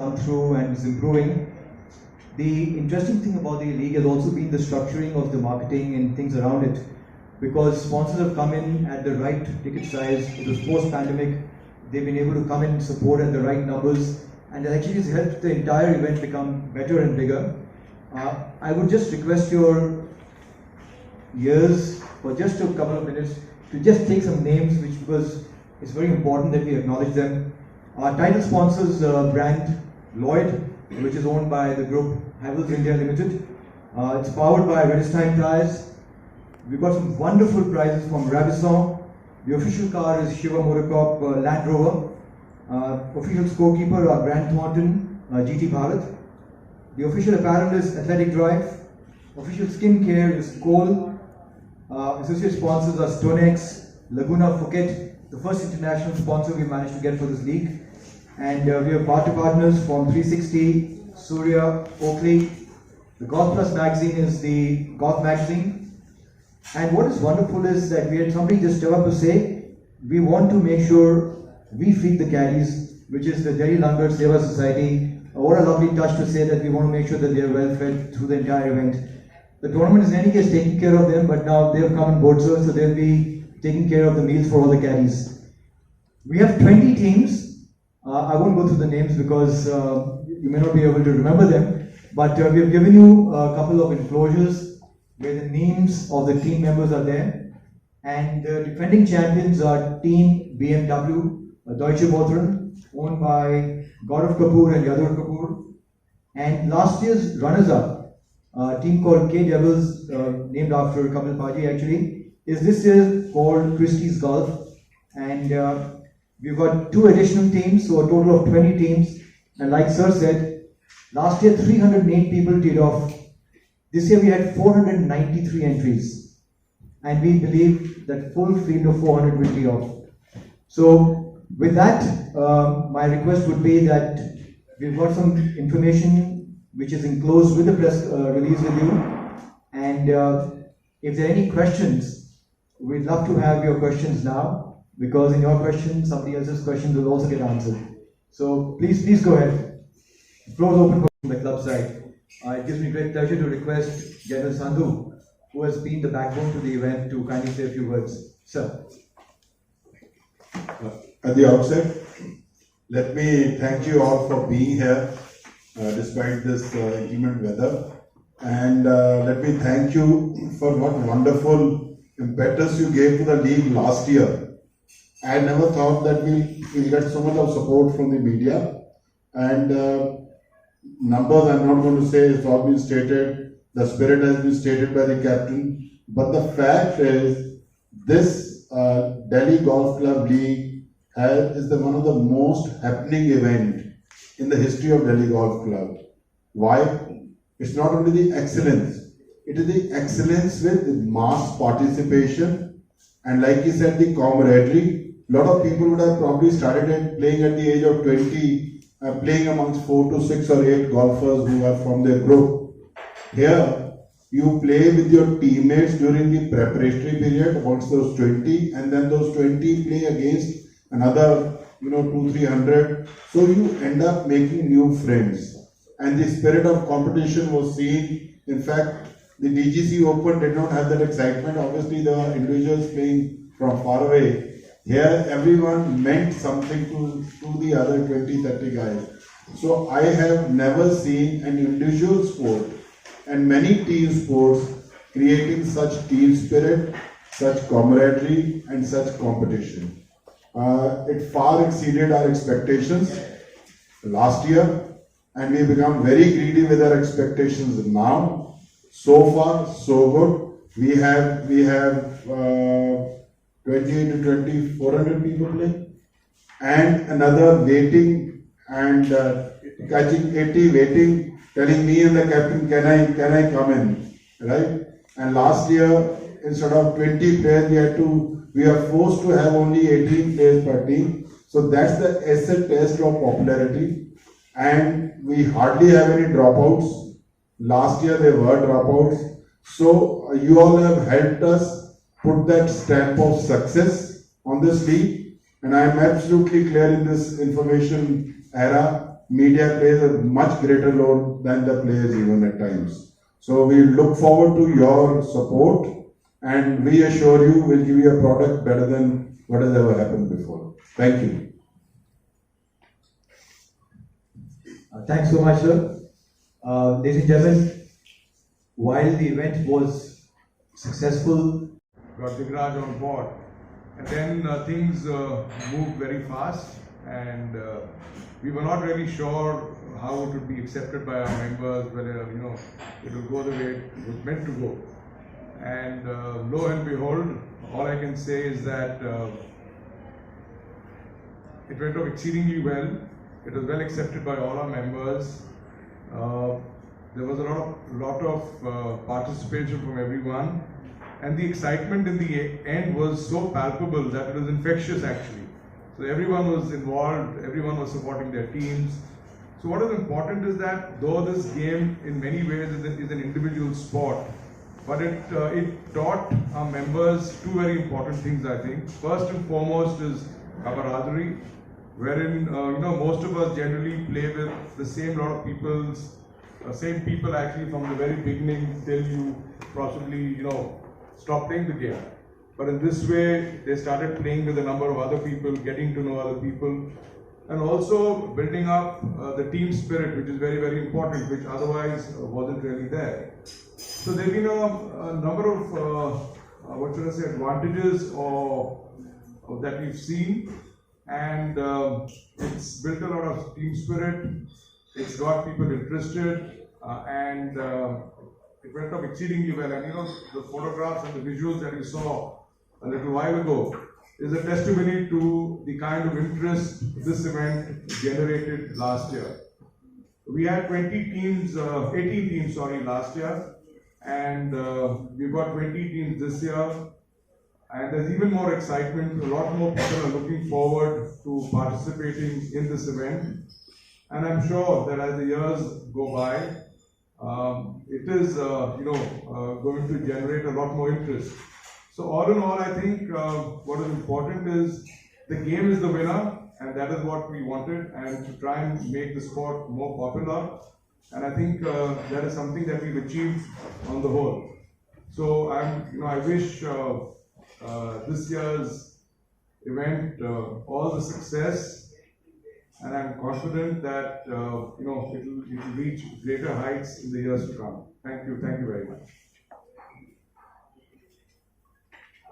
come through and is improving. The interesting thing about the league has also been the structuring of the marketing and things around it, because sponsors have come in at the right ticket size. It was post-pandemic. They've been able to come in and support at the right numbers, and it actually has helped the entire event become better and bigger. I would just request your ears for just a couple of minutes to just take some names, because it's very important that we acknowledge them. Our title sponsors brand LLOYD, which is owned by the group Havells India Limited. It's powered by Redstein Tires. We've got some wonderful prizes from Rabison. The official car is Shiva Motorcorp Land Rover. Official scorekeeper are Grant Thornton GT Bharat. The official apparel is Athletic Drive. Official skincare is Cole. Associate sponsors are Stonex, Laguna Phuket, the first international sponsor we managed to get for this league. And we have partners from 360, Surya, Oakley. The Golf Plus magazine is the Golf magazine. And what is wonderful is that we had somebody just step up to say, we want to make sure we feed the caddies, which is the Dere Langar Seva Society. What a lovely touch to say that we want to make sure that they are well fed through the entire event. The tournament is in any case taking care of them, but now they have come on board, so they'll be taking care of the meals for all the caddies. We have 20 teams. I won't go through the names because you may not be able to remember them, but we have given you a couple of enclosures where the names of the team members are there. And the defending champions are Team BMW, Deutsche Motoren, owned by Gaurav Kapoor and Yadav Kapoor. And last year's runners-up, a team called K Devils, named after Kapil Paji actually, is this year called Christie's Golf. And we've got 2 additional teams, so a total of 20 teams. And like Sir said, last year 308 people teed off. This year we had 493 entries. And we believe that full field of 400 will tee off. So with that, my request would be that we've got some information which is enclosed with the press release with you. And if there are any questions, we'd love to have your questions now, because in your questions, somebody else's questions will also get answered. So please go ahead. The floor is open from the club side. It gives me great pleasure to request General Sandhu, who has been the backbone to the event, to kindly say a few words. Sir. At the outset, let me thank you all for being here despite this inclement weather, and let me thank you for what wonderful impetus you gave to the league last year. I never thought that we'll get so much of support from the media, and numbers I'm not going to say, it's all been stated, the spirit has been stated by the captain, but the fact is this Delhi Golf Club League is one of the most happening event in the history of Delhi Golf Club. Why? It's not only the excellence, it is the excellence with mass participation, and like he said, the camaraderie. A lot of people would have probably started playing at the age of 20, playing amongst 4 to 6 or 8 golfers who are from their group. Here, you play with your teammates during the preparatory period amongst those 20, and then those 20 play against another 200-300. So you end up making new friends, and the spirit of competition was seen. In fact, the DGC Open did not have that excitement. Obviously, there were individuals playing from far away. Here, everyone meant something to the other 20-30 guys. So I have never seen an individual sport and many team sports creating such team spirit, such camaraderie, and such competition. It far exceeded our expectations last year, and we become very greedy with our expectations now. So far, so good. We have 20 to 400 people playing, and another waiting and catching 80 waiting, telling me and the captain, can I come in, right? And last year, instead of 20 players, we are forced to have only 18 players per team. So that's the acid test of popularity, and we hardly have any dropouts. Last year there were dropouts. So you all have helped us put that stamp of success on this league, and I am absolutely clear in this information era media plays a much greater role than the players even at times. So we look forward to your support, and we assure you we'll give you a product better than what has ever happened before. Thank you. Thanks so much, sir. Ladies and gentlemen, while the event was successful, got Digraj on board, and then things moved very fast, and we were not really sure how it would be accepted by our members, whether it will go the way it was meant to go. And lo and behold, all I can say is that it went off exceedingly well. It was well accepted by all our members. There was a lot of participation from everyone, and the excitement in the end was so palpable that it was infectious actually. So everyone was involved, everyone was supporting their teams. So what is important is that though this game in many ways is an individual sport, but it taught our members two very important things, I think. First and foremost is camaraderie, wherein most of us generally play with the same lot of same people actually from the very beginning till you possibly stop playing the game. But in this way, they started playing with a number of other people, getting to know other people, and also building up the team spirit, which is very, very important, which otherwise wasn't really there. So there have been a number of, advantages that we've seen, and it's built a lot of team spirit, it's got people interested, and it went up exceedingly well. And the photographs and the visuals that you saw a little while ago is a testimony to the kind of interest this event generated last year. We had 18 teams last year, and we've got 20 teams this year, and there's even more excitement. A lot more people are looking forward to participating in this event, and I'm sure that as the years go by, it is going to generate a lot more interest. So all in all, I think what is important is the game is the winner, and that is what we wanted, and to try and make the sport more popular. And I think that is something that we've achieved on the whole. So I wish this year's event all the success, and I'm confident that it will reach greater heights in the years to come. Thank you very much.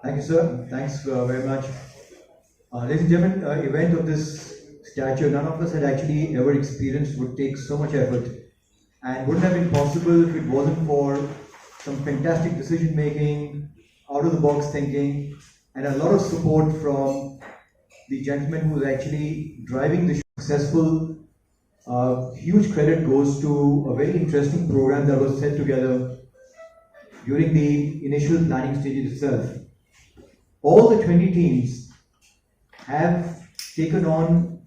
thank you, sir. Thanks very much. Ladies and gentlemen, event of this stature, none of us had actually ever experienced, would take so much effort, and wouldn't have been possible if it wasn't for some fantastic decision making, out of the box thinking, and a lot of support from the gentleman who is actually driving the successful. Huge credit goes to a very interesting program that was set together during the initial planning stages itself. All the 20 teams have taken on,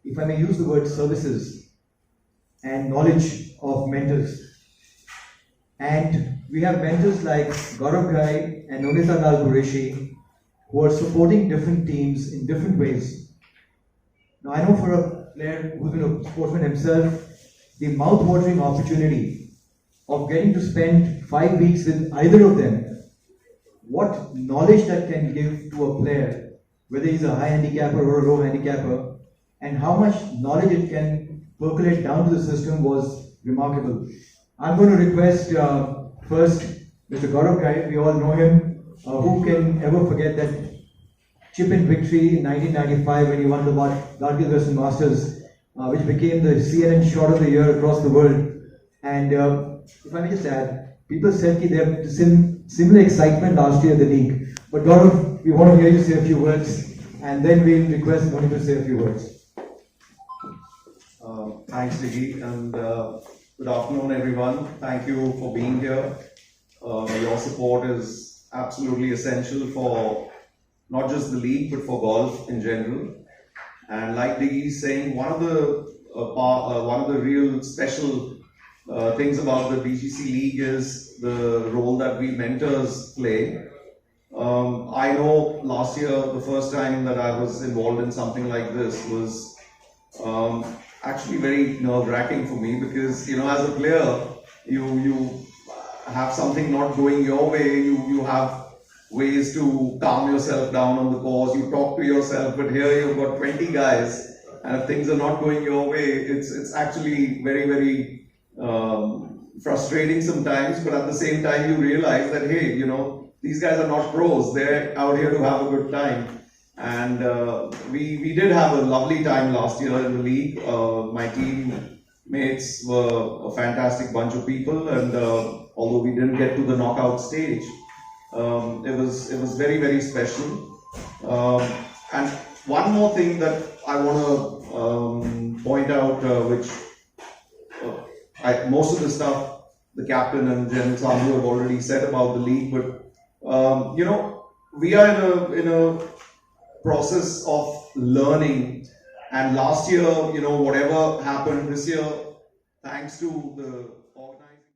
if I may use the word, services and knowledge of mentors. And we have mentors like Gaurav and GheiNonita who are supporting different teams in different ways. Now I know for a player who's been a sportsman himself, the mouth-watering opportunity of getting to spend 5 weeks with either of them, what knowledge that can give to a player, whether he's a high handicapper or a low handicapper, and how much knowledge it can percolate down to the system was remarkable. I'm going to request first Mr. Gaurav, we all know him. Who can ever forget that chip-in victory in 1995 when he won the Gargill Western Masters, which became the CNN shot of the year across the world. And if I may just add, people said that they have similar excitement last year in the league. But Gaurav, we want to hear you say a few words, and then we'll request Dhoni to say a few words. Thanks, Digi, and good afternoon, everyone. Thank you for being here. Your support is absolutely essential for not just the league, but for golf in general. And like Digi is saying, one of the real special things about the BGC League is the role that we mentors play. I know last year, the first time that I was involved in something like this was Actually very nerve-wracking for me because, you know, as a player, you have something not going your way, you have ways to calm yourself down on the course, you talk to yourself, but here you've got 20 guys, and if things are not going your way, it's actually very, very frustrating sometimes, but at the same time you realize that, hey, you know, these guys are not pros, they're out here to have a good time. And we did have a lovely time last year in the league. My teammates were a fantastic bunch of people, and although we didn't get to the knockout stage, it was very, very special. And one more thing that I want to point out, which most of the stuff the captain and General Sandhu have already said about the league, but you know, we are in a process of learning, and last year, you know, whatever happened this year, thanks to the